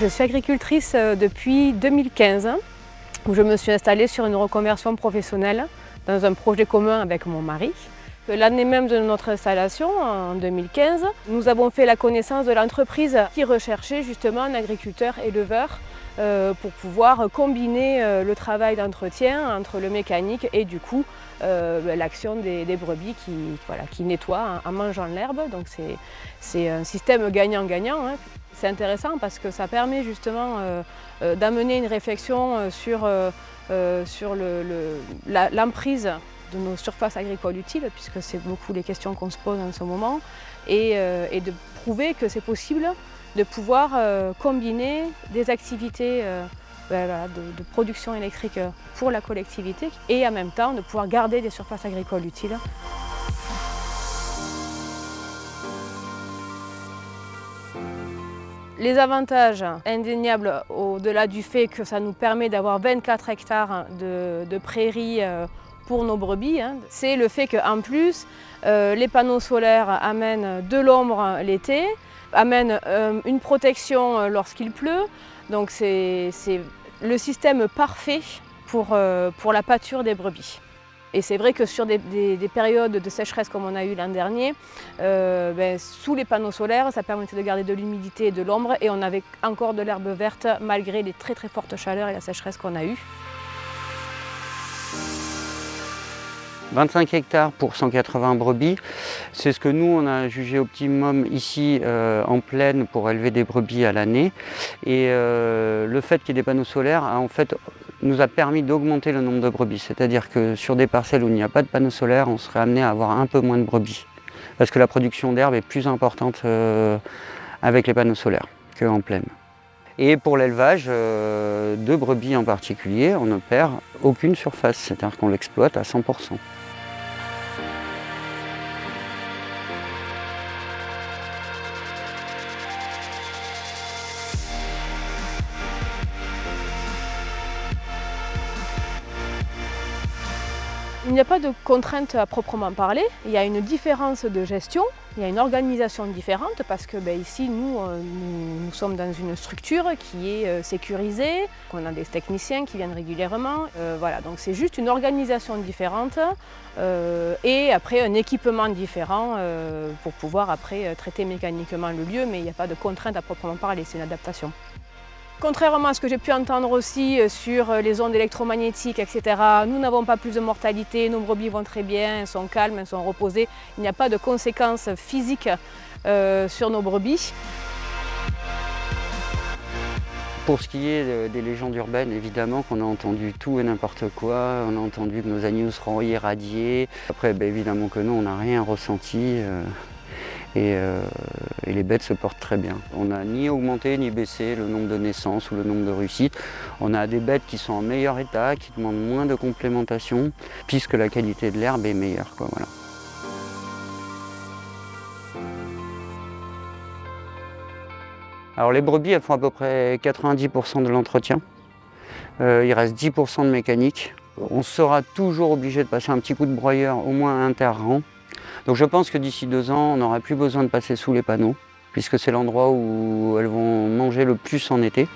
Je suis agricultrice depuis 2015, où je me suis installée sur une reconversion professionnelle dans un projet commun avec mon mari. L'année même de notre installation, en 2015, nous avons fait la connaissance de l'entreprise qui recherchait justement un agriculteur éleveur pour pouvoir combiner le travail d'entretien entre le mécanique et du coup l'action des brebis qui nettoient en mangeant l'herbe. Donc c'est un système gagnant-gagnant, hein. C'est intéressant parce que ça permet justement d'amener une réflexion sur l'emprise de nos surfaces agricoles utiles, puisque c'est beaucoup les questions qu'on se pose en ce moment, et de prouver que c'est possible de pouvoir combiner des activités de production électrique pour la collectivité et en même temps de pouvoir garder des surfaces agricoles utiles. Les avantages indéniables, au-delà du fait que ça nous permet d'avoir 24 hectares de prairies pour nos brebis, hein, c'est le fait qu'en plus, les panneaux solaires amènent de l'ombre l'été, amènent une protection lorsqu'il pleut. Donc c'est le système parfait pour la pâture des brebis. Et c'est vrai que sur des périodes de sécheresse comme on a eu l'an dernier, sous les panneaux solaires, ça permettait de garder de l'humidité et de l'ombre et on avait encore de l'herbe verte malgré les très fortes chaleurs et la sécheresse qu'on a eue. 25 hectares pour 180 brebis, c'est ce que nous on a jugé optimum ici en plaine pour élever des brebis à l'année. Et le fait qu'il y ait des panneaux solaires nous a permis d'augmenter le nombre de brebis. C'est-à-dire que sur des parcelles où il n'y a pas de panneaux solaires, on serait amené à avoir un peu moins de brebis. Parce que la production d'herbe est plus importante avec les panneaux solaires qu'en plaine. Et pour l'élevage de brebis en particulier, on ne perd aucune surface, c'est-à-dire qu'on l'exploite à 100%. Il n'y a pas de contrainte à proprement parler, il y a une différence de gestion, il y a une organisation différente parce que ici nous sommes dans une structure qui est sécurisée, on a des techniciens qui viennent régulièrement, voilà, donc c'est juste une organisation différente et après un équipement différent pour pouvoir après traiter mécaniquement le lieu, mais il n'y a pas de contrainte à proprement parler, c'est une adaptation. Contrairement à ce que j'ai pu entendre aussi sur les ondes électromagnétiques, etc., nous n'avons pas plus de mortalité, nos brebis vont très bien, elles sont calmes, elles sont reposées. Il n'y a pas de conséquences physiques sur nos brebis. Pour ce qui est des légendes urbaines, évidemment qu'on a entendu tout et n'importe quoi. On a entendu que nos agneaux seront irradiés. Après, évidemment que non, on n'a rien ressenti. Et les bêtes se portent très bien. On n'a ni augmenté ni baissé le nombre de naissances ou le nombre de réussites. On a des bêtes qui sont en meilleur état, qui demandent moins de complémentation, puisque la qualité de l'herbe est meilleure, quoi, voilà. Alors les brebis, elles font à peu près 90% de l'entretien. Il reste 10% de mécanique. On sera toujours obligé de passer un petit coup de broyeur, au moins inter-rang. Donc je pense que d'ici 2 ans, on n'aura plus besoin de passer sous les panneaux, puisque c'est l'endroit où elles vont manger le plus en été.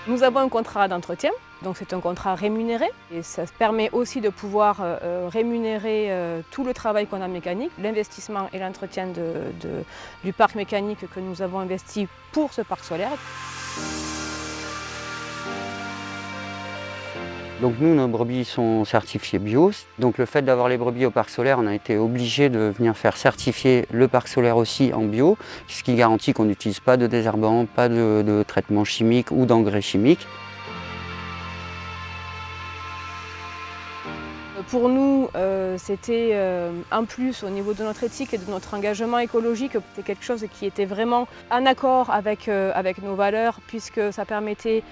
Nous avons un contrat d'entretien, donc c'est un contrat rémunéré. Et ça permet aussi de pouvoir rémunérer tout le travail qu'on a mécanique, l'investissement et l'entretien du parc mécanique que nous avons investi pour ce parc solaire. Donc nous, nos brebis sont certifiées bio. Donc le fait d'avoir les brebis au parc solaire, on a été obligé de venir faire certifier le parc solaire aussi en bio, ce qui garantit qu'on n'utilise pas de désherbants, pas de traitements chimiques ou d'engrais chimiques. Pour nous, c'était en plus au niveau de notre éthique et de notre engagement écologique, c'était quelque chose qui était vraiment en accord avec nos valeurs, puisque ça permettait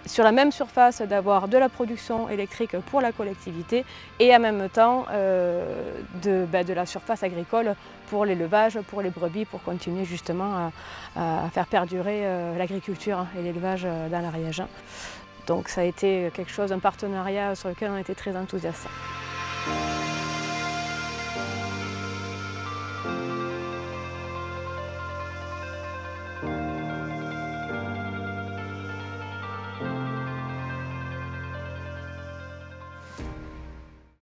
sur la même surface d'avoir de la production électrique pour la collectivité et en même temps de la surface agricole pour l'élevage, pour les brebis, pour continuer justement à faire perdurer l'agriculture et l'élevage dans l'Ariège. Donc ça a été quelque chose, un partenariat sur lequel on était très enthousiastes.